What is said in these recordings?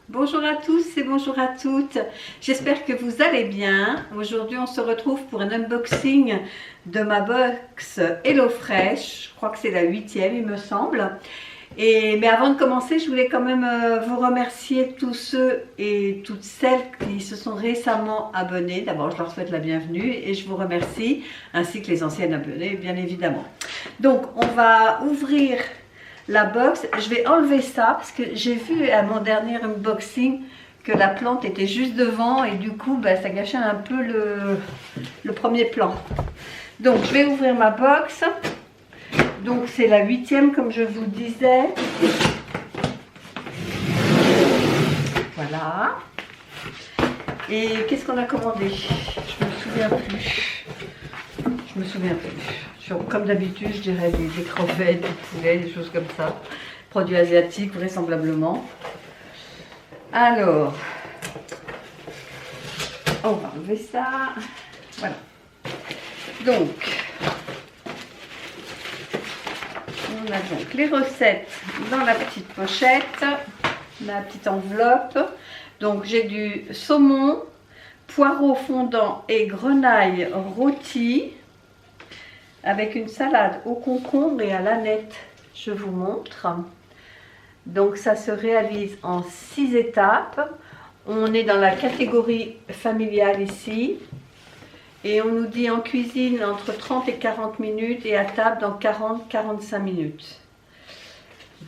Bonjour à tous et bonjour à toutes, j'espère que vous allez bien. Aujourd'hui on se retrouve pour un unboxing de ma box HelloFresh, je crois que c'est la 8e il me semble. Mais avant de commencer, je voulais quand même vous remercier tous ceux et toutes celles qui se sont récemment abonnés. D'abord je leur souhaite la bienvenue et je vous remercie, ainsi que les anciennes abonnées bien évidemment. Donc on va ouvrir la box. Je vais enlever ça parce que j'ai vu à mon dernier unboxing que la plante était juste devant et du coup ça gâchait un peu le premier plan. Donc je vais ouvrir ma box. Donc c'est la 8e comme je vous disais. Voilà. Et qu'est-ce qu'on a commandé? Je me souviens plus. Je me souviens plus. Comme d'habitude, je dirais des crevettes, du poulet, des choses comme ça. Produits asiatiques, vraisemblablement. Alors, on va enlever ça. Voilà. Donc, on a donc les recettes dans la petite pochette, la petite enveloppe. Donc, j'ai du saumon, poireaux fondant et grenaille rôti, avec une salade au concombre et à l'aneth. Je vous montre. Donc ça se réalise en 6 étapes. On est dans la catégorie familiale ici. Et on nous dit en cuisine entre 30 et 40 minutes et à table dans 40-45 minutes.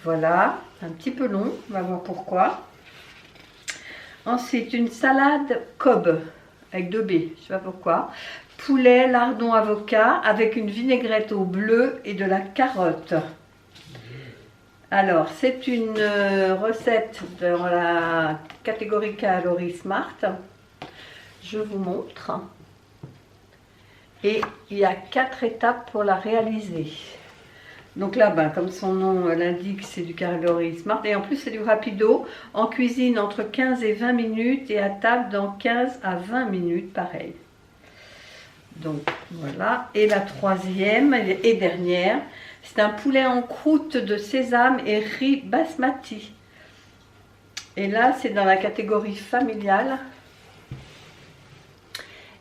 Voilà, un petit peu long, on va voir pourquoi. Ensuite, une salade Cobb avec 2 B, je ne sais pas pourquoi. Poulet, lardon, avocat avec une vinaigrette au bleu et de la carotte. Alors, c'est une recette dans la catégorie calories smart. Je vous montre. Et il y a 4 étapes pour la réaliser. Donc là, comme son nom l'indique, c'est du calories smart. Et en plus, c'est du rapido. En cuisine, entre 15 et 20 minutes. Et à table, dans 15 à 20 minutes, pareil. Donc voilà, et la 3e et dernière, c'est un poulet en croûte de sésame et riz basmati. Et là, c'est dans la catégorie familiale.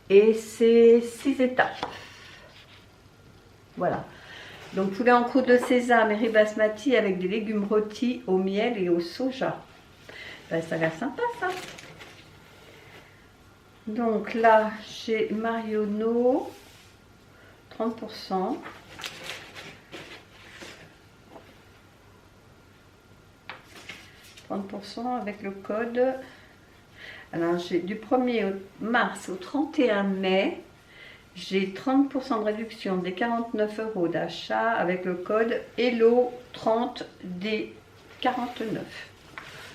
Et c'est 6 étapes. Voilà. Donc poulet en croûte de sésame et riz basmati avec des légumes rôtis au miel et au soja. Ça a l'air sympa ça. Donc là, j'ai Marionneau, 30%. Avec le code. Alors, j'ai du 1er mars au 31 mai, j'ai 30% de réduction des 49 € d'achat avec le code HELLO30D49.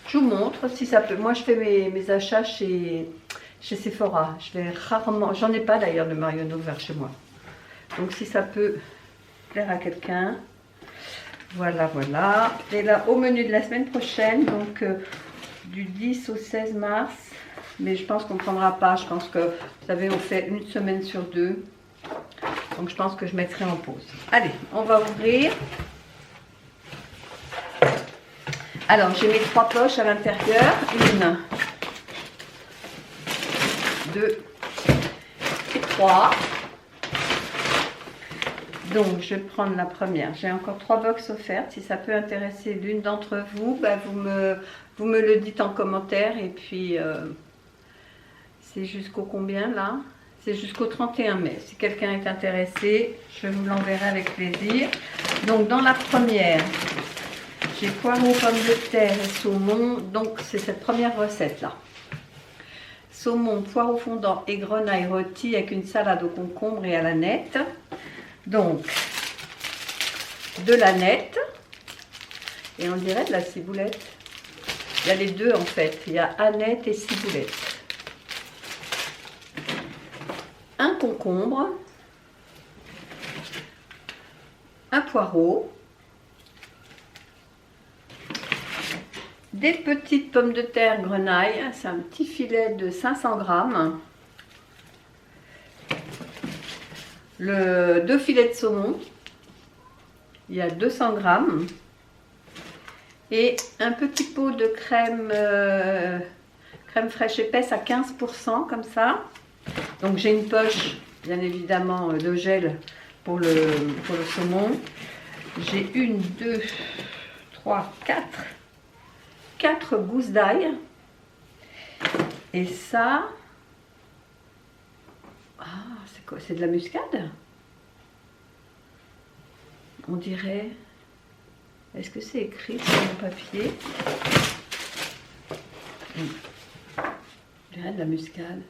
Je vous montre si ça peut. Moi, je fais mes achats chez Sephora. Je vais rarement, j'en ai pas d'ailleurs de Marionneau vers chez moi. Donc si ça peut plaire à quelqu'un, voilà. Et là au menu de la semaine prochaine, donc du 10 au 16 mars, mais je pense qu'on ne prendra pas. Je pense que, vous savez, on fait une semaine sur 2. Donc je pense que je mettrai en pause. Allez, on va ouvrir. Alors j'ai mes 3 poches à l'intérieur. 1, 2 et 3. Donc je vais prendre la première. J'ai encore 3 box offertes. Si ça peut intéresser l'une d'entre vous, vous me le dites en commentaire. Et puis c'est jusqu'au combien là? C'est jusqu'au 31 mai. Si quelqu'un est intéressé, je vous l'enverrai avec plaisir. Donc dans la première, j'ai poireaux, pommes de terre et saumon. Donc c'est cette première recette là. Saumon, poireaux fondant et grenaille rôti avec une salade au concombre et à l'aneth. Donc, de l'aneth. Et on dirait de la ciboulette. Il y a les deux en fait. Il y a aneth et ciboulette. Un concombre. Un poireau. Des petites pommes de terre grenaille, c'est un petit filet de 500 grammes. 2 filets de saumon, il y a 200 grammes. Et un petit pot de crème crème fraîche épaisse à 15% comme ça. Donc j'ai une poche, bien évidemment, de gel pour le saumon. J'ai 1, 2, 3, 4 gousses d'ail. Et ça, ah, c'est quoi? C'est de la muscade? On dirait, est-ce que c'est écrit sur mon papier? On dirait de la muscade.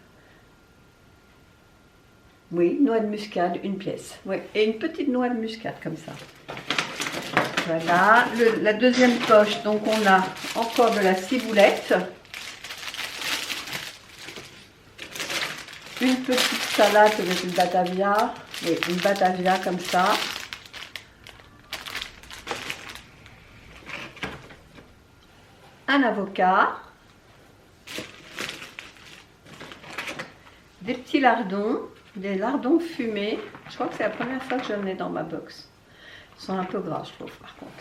Oui, noix de muscade, une pièce. Oui, et une petite noix de muscade comme ça. Voilà, la deuxième poche, donc on a encore de la ciboulette. Une petite salade avec une batavia. Oui, une batavia comme ça. Un avocat. Des petits lardons. Des lardons fumés. Je crois que c'est la première fois que j'en ai dans ma box. Ils sont un peu gras, je trouve, par contre.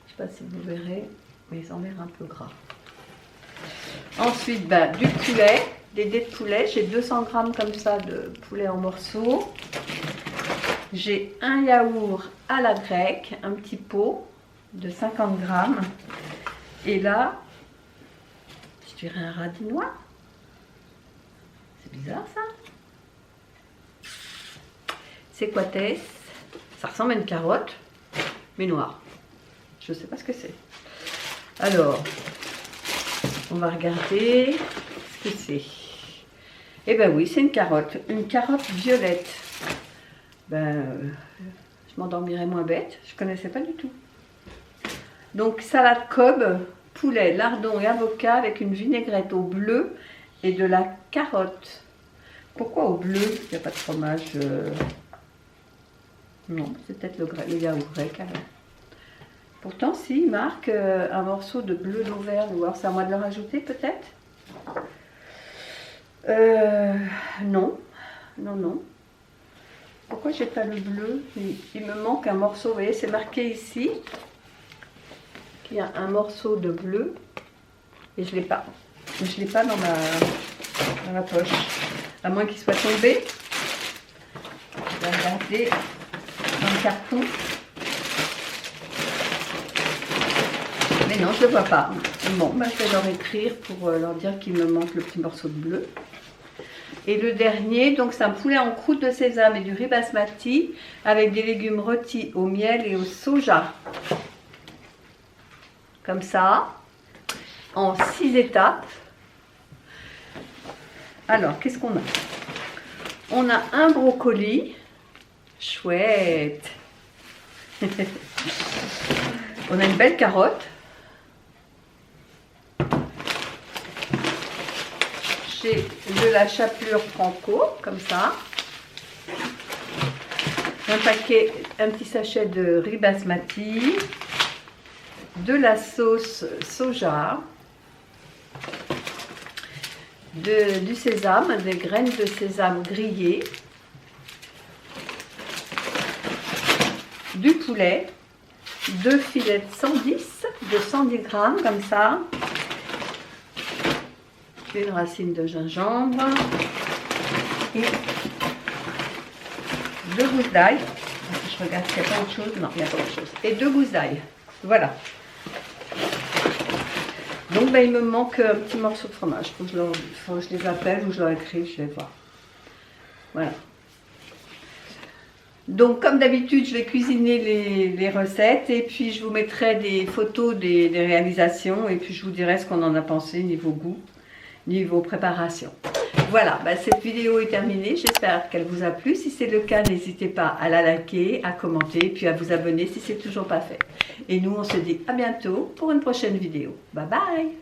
Je ne sais pas si vous verrez, mais ils ont l'air un peu gras. Ensuite, du poulet, des dés de poulet. J'ai 200 grammes comme ça de poulet en morceaux. J'ai un yaourt à la grecque, un petit pot de 50 grammes. Et là, je dirais un radis noir. C'est bizarre ça. C'est quoi est-ce? Ça ressemble à une carotte, mais noire. Je ne sais pas ce que c'est. Alors, on va regarder ce que c'est. Eh bien oui, c'est une carotte violette. Je m'endormirais moins bête, je ne connaissais pas du tout. Donc, salade Cobb, poulet, lardon et avocat avec une vinaigrette au bleu et de la carotte. Pourquoi au bleu? Il n'y a pas de fromage. Non, c'est peut-être le yaourt grec alors. Pourtant, si, il marque un morceau de bleu d'Auvergne. Ou alors c'est à moi de le rajouter peut-être? Non. Non. Pourquoi j'ai pas le bleu? Il me manque un morceau. Vous voyez, c'est marqué ici qu'il y a un morceau de bleu. Et je ne l'ai pas. Je ne l'ai pas dans ma poche. À moins qu'il soit tombé. Je vais regarder dans le carton. Mais non, je ne le vois pas. Bon, je vais leur écrire pour leur dire qu'il me manque le petit morceau de bleu. Et le dernier, donc c'est un poulet en croûte de sésame et du riz basmati avec des légumes rôtis au miel et au soja. Comme ça, en 6 étapes. Alors, qu'est-ce qu'on a? On a un brocoli. Chouette. On a une belle carotte. J'ai de la chapelure franco, comme ça. Un petit sachet de riz basmati. De la sauce soja. Du sésame, des graines de sésame grillées. Du poulet. 2 filets de 110 grammes, comme ça. Une racine de gingembre et 2 gousses d'ail. Je regarde s'il n'y a pas autre chose. Non, il n'y a pas autre chose. Et 2 gousses d'ail. Voilà. Donc, il me manque un petit morceau de fromage. Faut que je les appelle ou je leur écrive, je vais voir. Voilà. Donc, comme d'habitude, je vais cuisiner les recettes et puis je vous mettrai des photos des réalisations et puis je vous dirai ce qu'on en a pensé niveau goût, niveau préparation. Voilà, cette vidéo est terminée. J'espère qu'elle vous a plu. Si c'est le cas, n'hésitez pas à la liker, à commenter, puis à vous abonner si ce n'est toujours pas fait. Et nous, on se dit à bientôt pour une prochaine vidéo. Bye bye!